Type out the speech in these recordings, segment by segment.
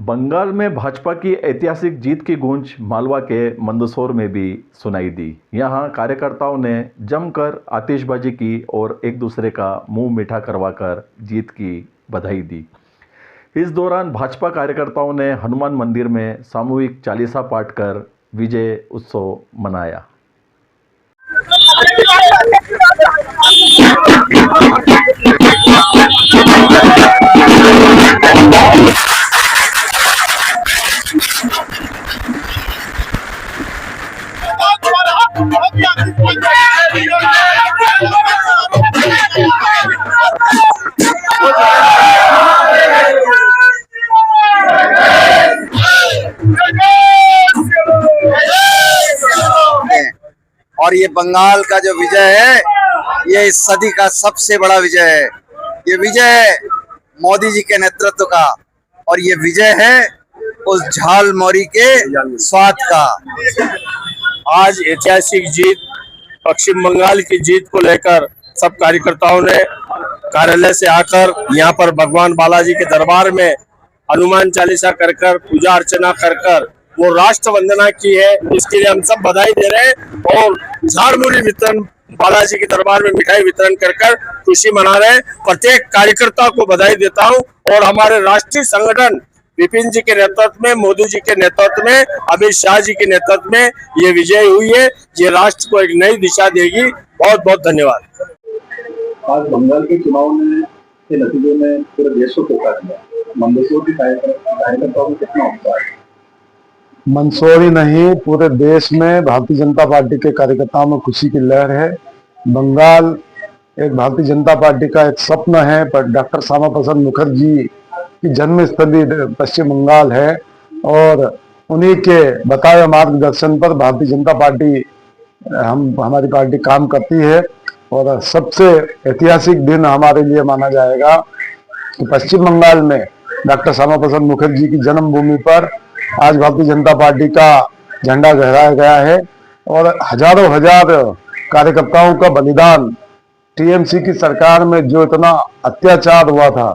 बंगाल में भाजपा की ऐतिहासिक जीत की गूंज मालवा के मंदसौर में भी सुनाई दी। यहां कार्यकर्ताओं ने जमकर आतिशबाजी की और एक दूसरे का मुंह मीठा करवाकर जीत की बधाई दी। इस दौरान भाजपा कार्यकर्ताओं ने हनुमान मंदिर में सामूहिक चालीसा पाठ कर विजय उत्सव मनाया। और ये बंगाल का जो विजय है, ये इस सदी का सबसे बड़ा विजय है। ये विजय मोदी जी के नेतृत्व का, और ये विजय है उस झालमुरी के स्वाद का। आज ऐतिहासिक जीत, पश्चिम बंगाल की जीत को लेकर सब कार्यकर्ताओं ने कार्यालय से आकर यहाँ पर भगवान बालाजी के दरबार में हनुमान चालीसा कर पूजा अर्चना कर वो राष्ट्र वंदना की है। इसके लिए हम सब बधाई दे रहे हैं और झालमुरी वितरण, बालाजी के दरबार में मिठाई वितरण कर खुशी मना रहे हैं। प्रत्येक कार्यकर्ता को बधाई देता हूं और हमारे राष्ट्रीय संगठन विपिन जी के नेतृत्व में, मोदी जी के नेतृत्व में, अमित शाह जी के नेतृत्व में ये विजय हुई है। ये राष्ट्र को एक नई दिशा देगी। बहुत बहुत धन्यवाद। आज बंगाल के चुनाव में के नतीजे में पूरे देश को धोखा दिया। मंदसौर के कार्यकर्ताओं में कितना उत्साह है? मंदसौर ही नहीं, पूरे देश में भारतीय जनता पार्टी के कार्यकर्ताओं में खुशी की लहर है। बंगाल एक भारतीय जनता पार्टी का एक स्वप्न है, पर डॉक्टर श्यामा प्रसाद मुखर्जी की जन्मस्थली पश्चिम बंगाल है और उन्हीं के बताए मार्गदर्शन पर भारतीय जनता पार्टी हमारी पार्टी काम करती है। और सबसे ऐतिहासिक दिन हमारे लिए माना जाएगा कि पश्चिम बंगाल में डॉक्टर श्यामा प्रसाद मुखर्जी की जन्मभूमि पर आज भारतीय जनता पार्टी का झंडा लहराया गया है और हजारों हजार कार्यकर्ताओं का बलिदान। टीएमसी की सरकार में जो इतना अत्याचार हुआ था,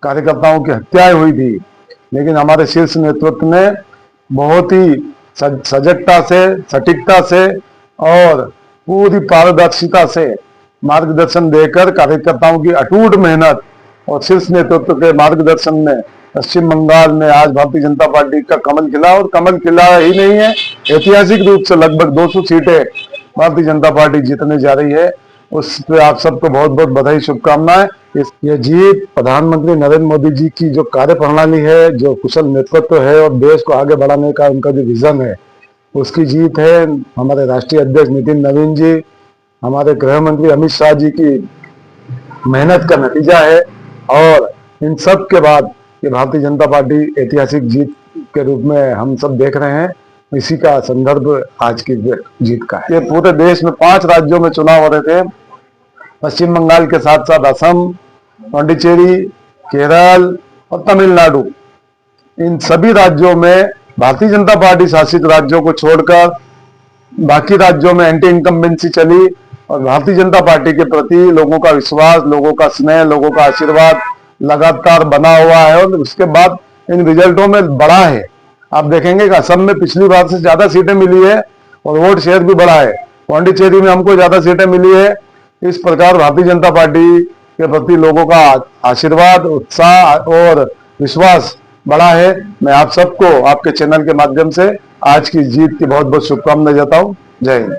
कार्यकर्ताओं की हत्याएं हुई थी, लेकिन हमारे शीर्ष नेतृत्व ने बहुत ही सजगता से, सटीकता से और पूरी पारदर्शिता से मार्गदर्शन देकर कार्यकर्ताओं की अटूट मेहनत और शीर्ष नेतृत्व के मार्गदर्शन में पश्चिम बंगाल में आज भारतीय जनता पार्टी का कमल खिला। और कमल खिला ही नहीं है, ऐतिहासिक रूप से लगभग 200 सीटें भारतीय जनता पार्टी जीतने जा रही है। उस पर आप सबको बहुत बहुत बधाई, शुभकामनाएं। ये जीत प्रधानमंत्री नरेंद्र मोदी जी की जो कार्य प्रणाली है, जो कुशल नेतृत्व है और देश को आगे बढ़ाने का उनका जो विजन है, उसकी जीत है। हमारे राष्ट्रीय अध्यक्ष नितिन नवीन जी, हमारे गृह मंत्री अमित शाह जी की मेहनत का नतीजा है। और इन सब के बाद ये भारतीय जनता पार्टी ऐतिहासिक जीत के रूप में हम सब देख रहे हैं, इसी का संदर्भ आज की जीत का है। ये पूरे देश में 5 राज्यों में चुनाव हो रहे थे। पश्चिम बंगाल के साथ साथ असम, पांडिचेरी, केरल और तमिलनाडु, इन सभी राज्यों में भारतीय जनता पार्टी शासित राज्यों को छोड़कर बाकी राज्यों में एंटी इनकम्बेंसी चली और भारतीय जनता पार्टी के प्रति लोगों का विश्वास, लोगों का स्नेह, लोगों का आशीर्वाद लगातार बना हुआ है। और उसके बाद इन रिजल्टों में बढ़ा है। आप देखेंगे कि असम में पिछली बार से ज्यादा सीटें मिली है और वोट शेयर भी बढ़ा है। पांडिचेरी में हमको ज्यादा सीटें मिली है। इस प्रकार भारतीय जनता पार्टी के प्रति लोगों का आशीर्वाद, उत्साह और विश्वास बढ़ा है। मैं आप सबको आपके चैनल के माध्यम से आज की जीत की बहुत बहुत शुभकामनाएं देता हूं। जय हिंद।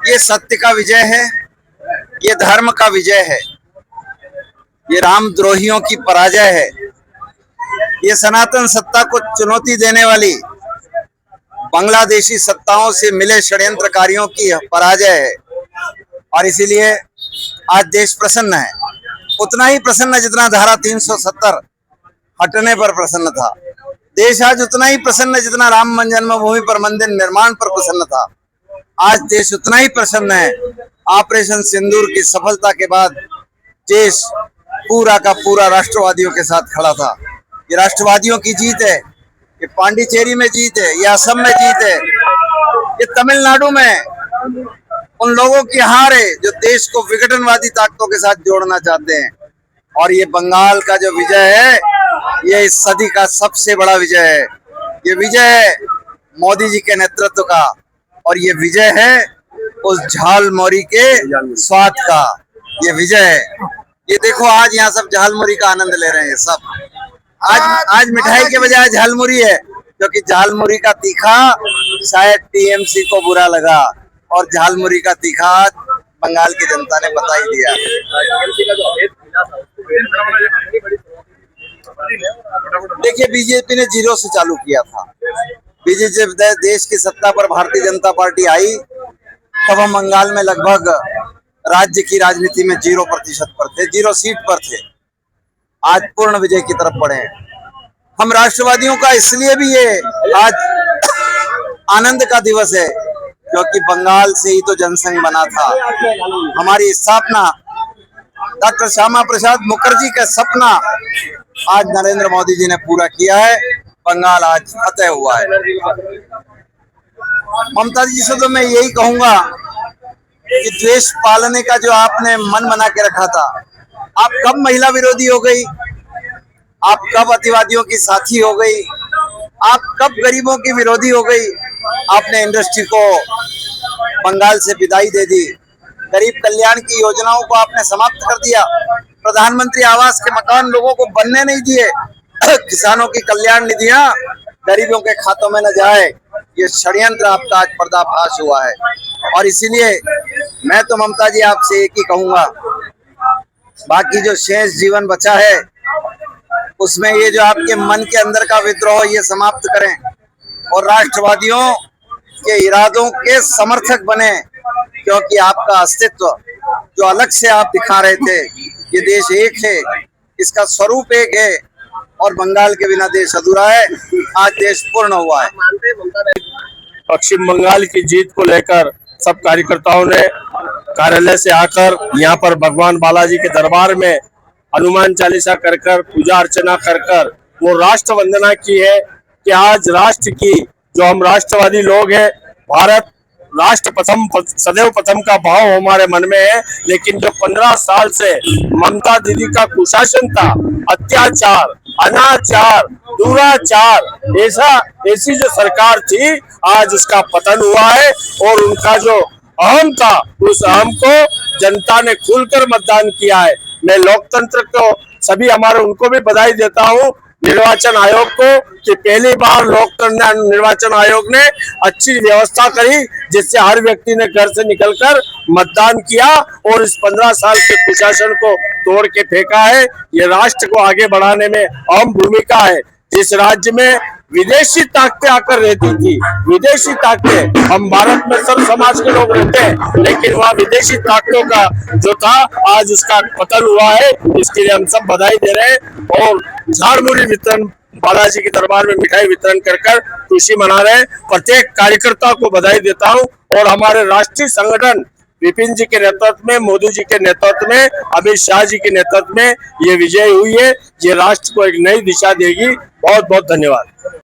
ये सत्य का विजय है, ये धर्म का विजय है, ये रामद्रोहियों की पराजय है, ये सनातन सत्ता को चुनौती देने वाली बांग्लादेशी सत्ताओं से मिले षड्यंत्रकारियों की पराजय है। और इसीलिए आज देश प्रसन्न है, उतना ही प्रसन्न जितना धारा 370 हटने पर प्रसन्न था। देश आज उतना ही प्रसन्न जितना राम जन्मभूमि पर मंदिर निर्माण पर प्रसन्न था। आज देश उतना ही प्रसन्न है, ऑपरेशन सिंदूर की सफलता के बाद देश पूरा का पूरा राष्ट्रवादियों के साथ खड़ा था। ये राष्ट्रवादियों की जीत है, ये पांडिचेरी में जीत है, ये असम में जीत है, ये तमिलनाडु में उन लोगों की हार है जो देश को विघटनवादी ताकतों के साथ जोड़ना चाहते हैं। और ये बंगाल का जो विजय है, ये इस सदी का सबसे बड़ा विजय है। ये विजय है मोदी जी के नेतृत्व का, और ये विजय है उस झालमुरी के स्वाद का। ये विजय है। ये देखो आज यहाँ सब झालमुरी का आनंद ले रहे हैं सब। आज मिठाई के बजाय झालमुरी है, क्योंकि झालमुरी का तीखा शायद टीएमसी को बुरा लगा, और झालमुरी का तीखा बंगाल की जनता ने बता ही दिया। देखिए, बीजेपी ने 0 से चालू किया था। बीजेपी जब देश की सत्ता पर भारतीय जनता पार्टी आई, तब हम बंगाल में लगभग राज्य की राजनीति में 0% पर थे, 0 सीट पर थे। आज पूर्ण विजय की तरफ बढ़े हैं। हम राष्ट्रवादियों का इसलिए भी ये आज आनंद का दिवस है, क्योंकि बंगाल से ही तो जनसंघ बना था। हमारी स्थापना डॉक्टर श्यामा प्रसाद मुखर्जी का सपना आज नरेंद्र मोदी जी ने पूरा किया है। बंगाल आज फतेह हुआ है। ममता जी से तो मैं यही कहूंगा कि द्वेष पालने का जो आपने मन बना के रखा था, आप कब महिला विरोधी हो गई, आप कब अतिवादियों की साथी हो गई, आप कब गरीबों की विरोधी हो गई। आपने इंडस्ट्री को बंगाल से विदाई दे दी, गरीब कल्याण की योजनाओं को आपने समाप्त कर दिया। प्रधानमंत्री आवास के मकान लोगों को बनने नहीं दिए, किसानों की कल्याण निधियां गरीबों के खातों में न जाए, ये षड्यंत्र आपका आज पर्दाफाश हुआ है। और इसीलिए मैं तो ममता जी आपसे एक ही कहूंगा, बाकी जो शेष जीवन बचा है उसमें ये जो आपके मन के अंदर का विद्रोह ये समाप्त करें और राष्ट्रवादियों के इरादों के समर्थक बने, क्योंकि आपका अस्तित्व जो अलग से आप दिखा रहे थे, ये देश एक है, इसका स्वरूप एक है और बंगाल के बिना देश अधूरा है। आज देश पूर्ण हुआ है। पश्चिम बंगाल की जीत को लेकर सब कार्यकर्ताओं ने कार्यालय से आकर यहाँ पर भगवान बालाजी के दरबार में हनुमान चालीसा कर कर पूजा अर्चना कर कर वो राष्ट्र वंदना की है कि आज राष्ट्र की, जो हम राष्ट्रवादी लोग हैं, भारत राष्ट्र प्रथम सदैव प्रथम का भाव हमारे मन में है। लेकिन जो 15 साल से ममता दीदी का कुशासन था, अत्याचार, अनाचार, दुराचार, ऐसी जो सरकार थी, आज उसका पतन हुआ है और उनका जो अहम था, उस अहम को जनता ने खुलकर मतदान किया है। मैं लोकतंत्र को सभी हमारे उनको भी बधाई देता हूँ, निर्वाचन आयोग को, कि पहली बार लोकतंत्र निर्वाचन आयोग ने अच्छी व्यवस्था करी जिससे हर व्यक्ति ने घर से निकलकर मतदान किया और इस 15 साल के कुशासन को तोड़ के फेंका है। ये राष्ट्र को आगे बढ़ाने में अहम भूमिका है। जिस राज्य में विदेशी ताकतें आकर रहती थी, विदेशी ताकतें, हम भारत में सर्व समाज के लोग रहते हैं, लेकिन वहाँ विदेशी ताकतों का जो था, आज उसका पतन हुआ है। इसके लिए हम सब बधाई दे रहे हैं और झाड़मुड़ी वितरण, बालाजी के दरबार में मिठाई वितरण कर कर खुशी मना रहे हैं। प्रत्येक कार्यकर्ता को बधाई देता हूँ और हमारे राष्ट्रीय संगठन विपिन जी के नेतृत्व में, मोदी जी के नेतृत्व में, अमित शाह जी के नेतृत्व में ये विजय हुई है। ये राष्ट्र को एक नई दिशा देगी। बहुत बहुत धन्यवाद।